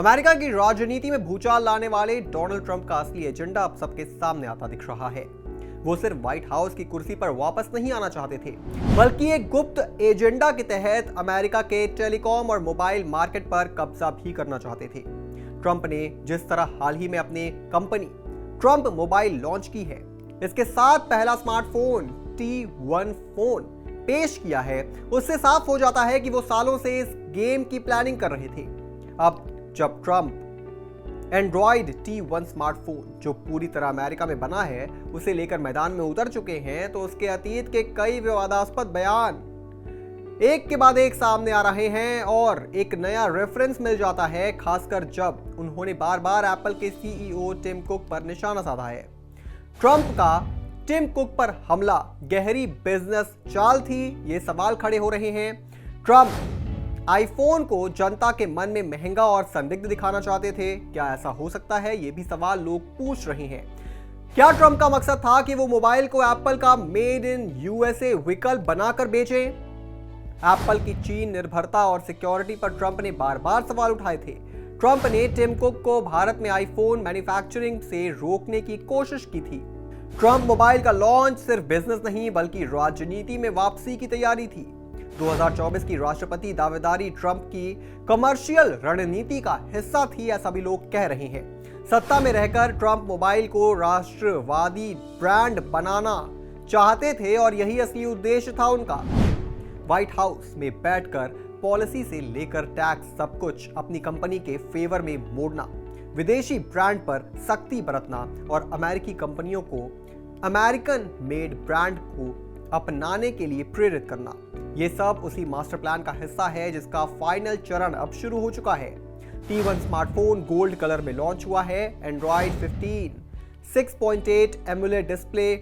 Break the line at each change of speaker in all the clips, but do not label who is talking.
America की राजनीति में भूचाल लाने वाले डोनाल्ड ट्रंप का असली एजेंडा अब सबके सामने आता दिख रहा है। वो सिर्फ व्हाइट हाउस की कुर्सी पर वापस नहीं आना चाहते थे, बल्कि एक गुप्त एजेंडा के तहत अमेरिका के टेलीकॉम और मोबाइल मार्केट पर कब्जा भी करना चाहते थे। ट्रंप ने जिस तरह हाल ही में अपने कंपनी ट्रंप मोबाइल लॉन्च की है, इसके साथ पहला स्मार्टफोन T1 फोन पेश किया है, उससे साफ हो जाता है कि वो सालों से इस गेम की प्लानिंग कर रहे थे। अब जब ट्रंप एंड्रॉइड T1 स्मार्टफोन जो पूरी तरह अमेरिका में बना है उसे लेकर मैदान में उतर चुके हैं, तो उसके अतीत के कई विवादास्पद बयान एक के बाद एक सामने आ रहे हैं और एक नया रेफरेंस मिल जाता है, खासकर जब उन्होंने बार बार एप्पल के CEO टिम कुक पर निशाना साधा है। ट्रंप का टिम कुक पर हमला गहरी बिजनेस चाल थी, ये सवाल खड़े हो रहे हैं। ट्रंप आईफोन को जनता के मन में महंगा और संदिग्ध दिखाना चाहते थे। क्या ऐसा हो सकता है? ये भी सवाल लोग पूछ रहे हैं। क्या ट्रंप का मकसद था कि वो मोबाइल को एप्पल का मेड इन USA विकल्प बनाकर बेचे? एप्पल की चीन निर्भरता और सिक्योरिटी पर ट्रंप ने बार बार सवाल उठाए थे। ट्रंप ने टिम कुक को भारत में आईफोन मैन्युफैक्चरिंग से रोकने की कोशिश की थी। ट्रंप मोबाइल का लॉन्च सिर्फ बिजनेस नहीं बल्कि राजनीति में वापसी की तैयारी थी। 2024 की राष्ट्रपति दावेदारी ट्रंप की कमर्शियल रणनीति का हिस्सा थी, ऐसा भी लोग कह रहे हैं। सत्ता में रहकर ट्रंप मोबाइल को राष्ट्रवादी ब्रांड बनाना चाहते थे और यही असली उद्देश्य था उनका। व्हाइट हाउस में बैठकर पॉलिसी से लेकर टैक्स सब कुछ अपनी कंपनी के फेवर में मोड़ना, विदेशी ब्रांड पर सख्ती बरतना और अमेरिकी कंपनियों को अमेरिकन मेड ब्रांड को अपनाने के लिए प्रेरित करना, ये सब उसी मास्टर प्लान का हिस्सा है जिसका फाइनल चरण अब शुरू हो चुका है। T1 स्मार्टफोन गोल्ड कलर में लॉन्च हुआ है। Android 15 6.8 AMOLED display,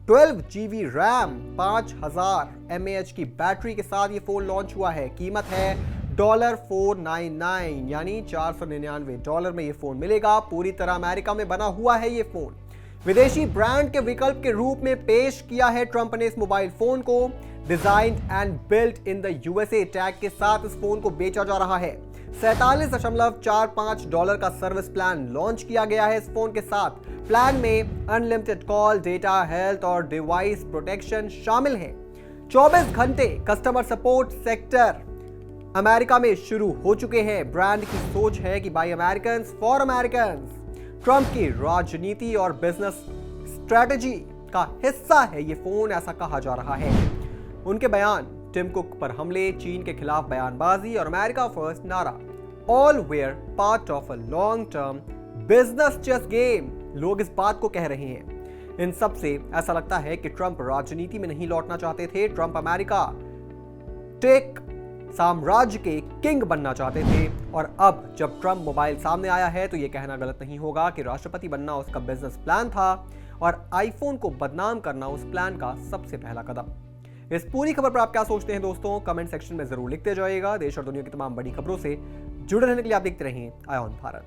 12 GB RAM, 5000 mAh की बैटरी के साथ ये फोन लॉन्च हुआ है। कीमत है $499 यानी $499 में ये फोन मिलेगा। पूरी तरह अमेरिका में बना हुआ है ये फोन। विदेशी ब्रांड के विकल्प के रूप में पेश किया है ट्रंप ने इस मोबाइल फोन को। Designed and built in the USA tag के साथ इस फोन को बेचा जा रहा है। $47.45 का सर्विस प्लान लॉन्च किया गया है इस फोन के साथ। प्लान में अनलिमिटेड कॉल, डेटा, हेल्थ और डिवाइस प्रोटेक्शन शामिल है। 24 घंटे कस्टमर सपोर्ट सेक्टर अमेरिका में शुरू हो चुके हैं। ब्रांड की सोच है कि by Americans for Americans. Trump की राजनीति और बिजनेस स्ट्रेटजी का हिस्सा है ये फोन, ऐसा कहा जा रहा है। उनके बयान, टिम कुक पर हमले, चीन के खिलाफ बयानबाजी और अमेरिका फर्स्ट नारा, all were part of a long term business chess game, लोग इस बात को कह रहे हैं। इन सब से ऐसा लगता है कि ट्रंप राजनीति में नहीं लौटना चाहते थे। ट्रंप अमेरिका टेक साम्राज्य के किंग बनना चाहते थे और अब जब ट्रंप मोबाइल सामने आया है तो यह कहना गलत नहीं होगा कि राष्ट्रपति बनना उसका बिजनेस प्लान था और आईफोन को बदनाम करना उस प्लान का सबसे पहला कदम। इस पूरी खबर पर आप क्या सोचते हैं दोस्तों? कमेंट सेक्शन में जरूर लिखते जाइएगा। देश और दुनिया की तमाम बड़ी खबरों से जुड़े रहने के लिए आप देखते रहें आय ऑन भारत।